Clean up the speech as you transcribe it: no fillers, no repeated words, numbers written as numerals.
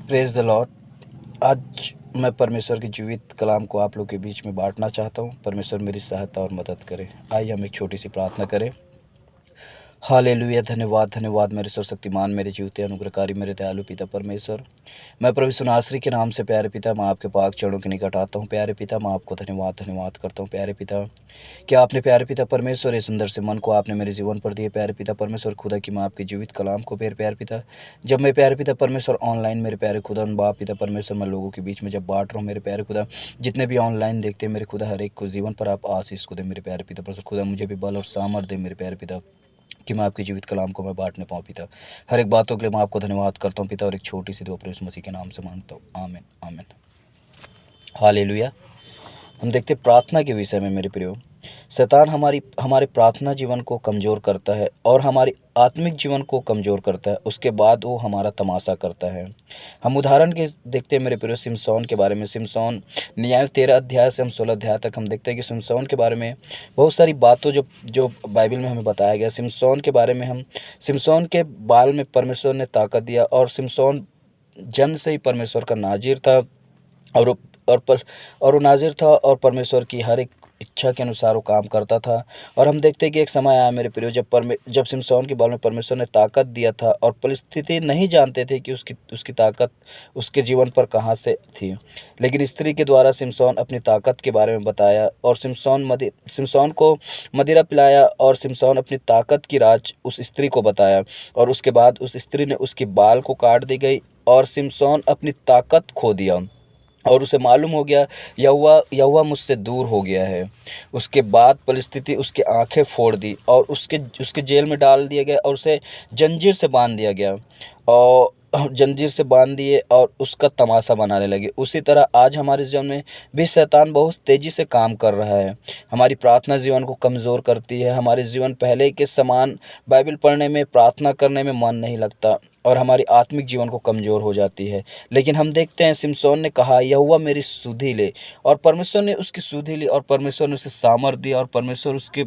Praise the Lord. आज मैं परमेश्वर के जीवित कलाम को आप लोग के बीच में बांटना चाहता हूँ। परमेश्वर मेरी सहायता और मदद करे। आइए हम एक छोटी सी प्रार्थना करें। हालेलुया। धन्यवाद धन्यवाद मेरे सर्वशक्तिमान, मेरे जीवते अनुग्रहकारी, मेरे दयालु पिता परमेश्वर। मैं प्रभु यीशु नासरी के नाम से प्यारे पिता, मैं आपके पाक चरणों के निकट आता हूँ। प्यारे पिता, मैं आपको धन्यवाद धन्यवाद करता हूँ। प्यारे पिता, क्या आपने प्यारे पिता परमेश्वर ये सुंदर से मन को आपने मेरे जीवन पर दिए। प्यारे पिता परमेश्वर खुदा की मैं आपके जीवित कलाम को प्यारे पिता, जब मैं प्यारे पिता परमेश्वर ऑनलाइन मेरे प्यारे खुदा बाप पिता परमेश्वर मैं लोगों के बीच में जब बांट रहा हूँ मेरे प्यारे खुदा, जितने भी ऑनलाइन देखते हैं मेरे खुदा, हर एक को जीवन पर आप आशीष को दे मेरे प्यारे पिता परमेश्वर खुदा। मुझे भी बल और सामर्थ दे मेरे प्यारे पिता, कि मैं आपके जीवित कलाम को मैं बांटने पाऊँ पिता। हर एक बातों के लिए मैं आपको धन्यवाद करता हूँ पिता, और एक छोटी सी दुआ प्रभु यीशु मसीह के नाम से मांगता हूँ। आमीन आमीन। हालेलुया। हम देखते प्रार्थना के विषय में मेरे प्रियो। शैतान हमारे प्रार्थना जीवन को कमज़ोर करता है और हमारी आत्मिक जीवन को कमज़ोर करता है। उसके बाद वो हमारा तमाशा करता है। हम उदाहरण के देखते हैं मेरे प्रियो सिमसोन के बारे में। सिमसोन न्याय 13 अध्याय से हम 16 अध्याय तक हम देखते हैं कि सिमसोन के बारे में बहुत सारी बातों जो जो बाइबल में हमें बताया गया। सिमसोन के बारे में हम सिमसोन के बाल में परमेश्वर ने ताकत दिया, और सिमसोन जन्म से ही परमेश्वर का नाजिर था, और वो- और पर और वो नाज़िर था और परमेश्वर की हर एक इच्छा के अनुसार वो काम करता था। और हम देखते हैं कि एक समय आया मेरे प्रियो, जब सिमसोन के बाल में परमेश्वर ने ताकत दिया था, और परिस्थिति नहीं जानते थे कि उसकी उसकी ताकत उसके जीवन पर कहाँ से थी। लेकिन स्त्री के द्वारा सिमसोन अपनी ताकत के बारे में बताया, और सिमसोन को मदिरा पिलाया, और सिमसोन अपनी ताकत की राज उस स्त्री को बताया। और उसके बाद उस स्त्री ने उसके बाल को काट दी गई, और सिमसोन अपनी ताकत खो दिया, और उसे मालूम हो गया यहोवा यहोवा मुझसे दूर हो गया है। उसके बाद परिस्थिति उसकी आंखें फोड़ दी, और उसके उसके जेल में डाल दिया गया, और उसे जंजीर से बांध दिया गया, और जंजीर से बांध दिए और उसका तमाशा बनाने लगे। उसी तरह आज हमारे जीवन में भी शैतान बहुत तेज़ी से काम कर रहा है। हमारी प्रार्थना जीवन को कमज़ोर करती है। हमारे जीवन पहले के समान बाइबल पढ़ने में, प्रार्थना करने में मन नहीं लगता, और हमारी आत्मिक जीवन को कमज़ोर हो जाती है। लेकिन हम देखते हैं सिमसोन ने कहा यहोवा मेरी सुधि ले, और परमेश्वर ने उसकी सुधि ली, और परमेश्वर ने उसे सामर्थ दिया, और परमेश्वर उसके